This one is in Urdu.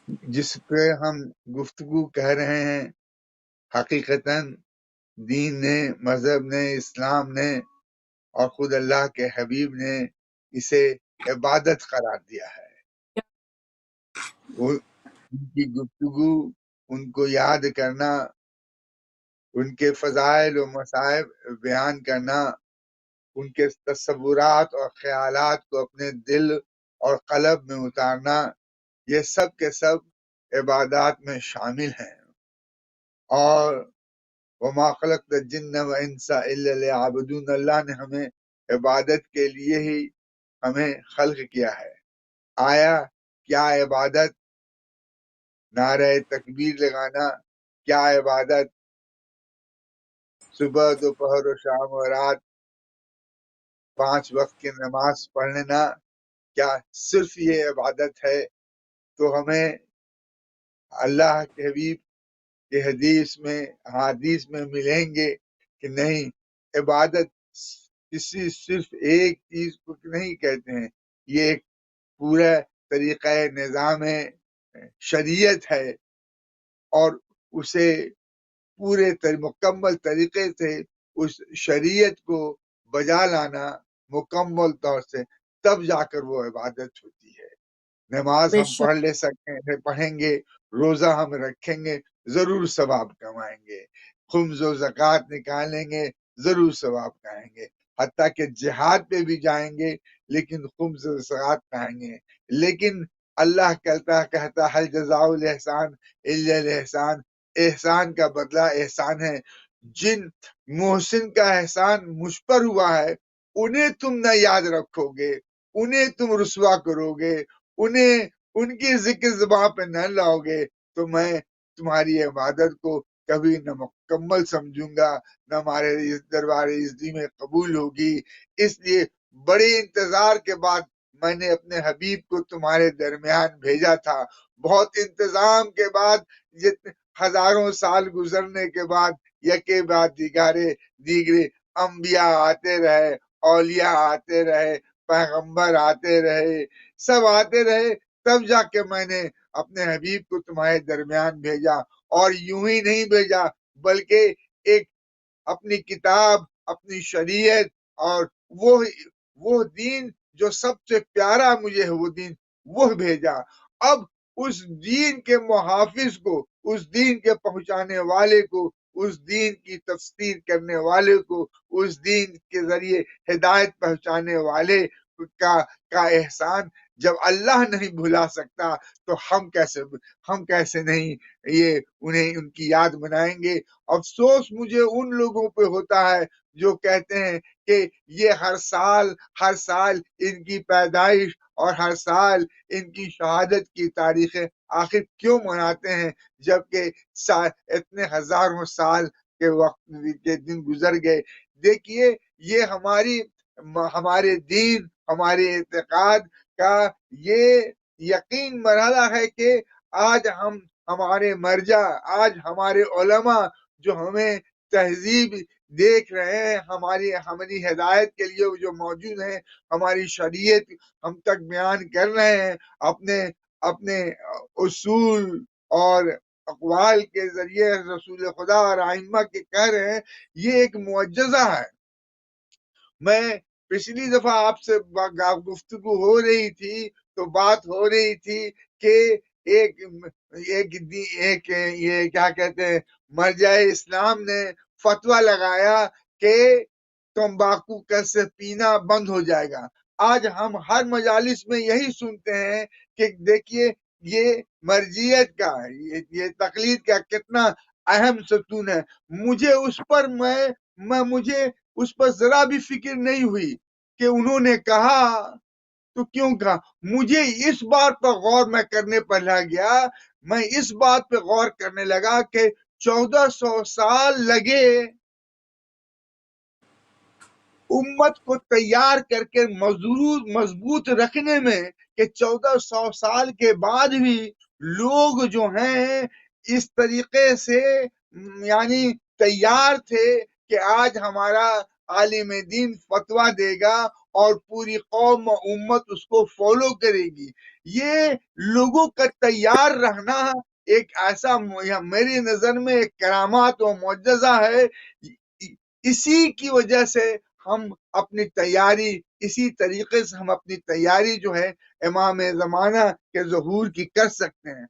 جس پہ ہم گفتگو کر رہے ہیں، حقیقتاً دین نے، مذہب نے، اسلام نے اور خود اللہ کے حبیب نے اسے عبادت قرار دیا ہے۔ ان کی گفتگو، ان کو یاد کرنا، ان کے فضائل و مصائب بیان کرنا، ان کے تصورات اور خیالات کو اپنے دل اور قلب میں اتارنا، یہ سب کے سب عبادات میں شامل ہیں۔ اور وما خلقت الجن والانس الا ليعبدون، اللہ نے ہمیں عبادت کے لیے ہی ہمیں خلق کیا ہے۔ آیا کیا عبادت نعرہ تکبیر لگانا؟ کیا عبادت صبح دوپہر و شام و رات 5 وقت کی نماز پڑھنا؟ کیا صرف یہ عبادت ہے؟ تو ہمیں اللہ کے حبیب کے حدیث میں ملیں گے کہ نہیں، عبادت کسی صرف ایک چیز کو نہیں کہتے ہیں، یہ ایک پورا طریقہ نظام شریعت ہے، اور اسے پورے مکمل طریقے سے اس شریعت کو بجا لانا مکمل طور سے، تب جا کر وہ عبادت ہوتی ہے۔ نماز بے ہم شک پڑھیں گے، روزہ ہم رکھیں گے، ضرور ثواب کمائیں گے، خمس و زکوٰۃ نکالیں گے، ضرور ثواب کمائیں گے، حتیٰ کہ جہاد پہ بھی جائیں گے لیکن خمس و زکوٰۃ کمائیں گے۔ لیکن اللہ کہتا حل جزاء الاحسان الا الاحسان، احسان کا بدلہ احسان ہے۔ جن محسن کا احسان مجھ پر ہوا ہے، انہیں تم نہ یاد رکھو گے، انہیں تم رسوا کرو گے، انہیں ان کی ذکر زبان پہ نہ لاؤ گے، تو میں تمہاری عبادت کو کبھی نہ مکمل سمجھوں گا، نہ ہمارے اس دربار عزتی میں قبول ہوگی۔ اس لیے بڑے انتظار کے بعد میں نے اپنے حبیب کو تمہارے درمیان بھیجا تھا، بہت انتظام کے بعد، ہزاروں سال گزرنے کے بعد یکے بعد دیگرے انبیاء آتے رہے، اولیاء آتے رہے، پیغمبر آتے رہے، سب آتے رہے، تب جا کے میں نے اپنے حبیب کو تمہارے درمیان بھیجا۔ اور یوں ہی نہیں بھیجا، بلکہ ایک اپنی کتاب، اپنی شریعت، اور وہ دین جو سب سے پیارا مجھے ہے، وہ دین وہ بھیجا۔ اب اس دین کے محافظ کو، اس دین کے پہنچانے والے کو، اس دین کی تفسیر کرنے والے کو، اس دین کے ذریعے ہدایت پہنچانے والے کا احسان جب اللہ نہیں بھلا سکتا، تو ہم کیسے نہیں ان کی یاد بنائیں گے۔ افسوس مجھے ان لوگوں پہ ہوتا ہے جو کہتے ہیں کہ یہ ہر سال ان کی پیدائش اور ہر سال ان کی شہادت کی تاریخیں آخر کیوں مناتے ہیں، جبکہ اتنے ہزاروں سال کے وقت کے دن گزر گئے۔ دیکھیے، یہ ہمارے دین، ہمارے اعتقاد کا یہ یقین مرحلہ ہے کہ آج ہمارے مرجع، آج ہمارے علماء جو ہمیں تہذیب دیکھ رہے ہیں، ہماری ہدایت کے لیے جو موجود ہیں، ہماری شریعت ہم تک بیان کر رہے ہیں، اپنے اصول اور اقوال کے ذریعے رسول خدا اور ائمہ کے کہہ رہے ہیں، یہ ایک معجزہ ہے۔ میں پچھلی دفعہ آپ سے گفتگو ہو رہی تھی تو بات ہو رہی تھی کہ یہ کیا کہتے ہیں، مرجع اسلام نے فتویٰ لگایا کہ تمباکو سے پینا بند ہو جائے گا۔ آج ہم ہر مجالس میں یہی سنتے ہیں کہ دیکھیے یہ مرجعیت کا، یہ تقلید کا کتنا اہم ستون ہے۔ مجھے اس پر ذرا بھی فکر نہیں ہوئی کہ انہوں نے کہا تو کیوں کہا۔ مجھے اس بات پر غور میں کرنے پر لگ گیا، میں اس بات پہ غور کرنے لگا کہ 1400 سال لگے امت کو تیار کر کے مضبوط رکھنے میں، کہ 1400 سال کے بعد بھی لوگ جو ہیں اس طریقے سے یعنی تیار تھے کہ آج ہمارا عالم دین فتویٰ دے گا اور پوری قوم و امت اس کو فالو کرے گی. یہ لوگوں کا تیار رہنا ایک ایسا میری نظر میں ایک کرامات و معجزہ ہے. اسی کی وجہ سے ہم اپنی تیاری، اسی طریقے سے ہم اپنی تیاری جو ہے امام زمانہ کے ظہور کی کر سکتے ہیں.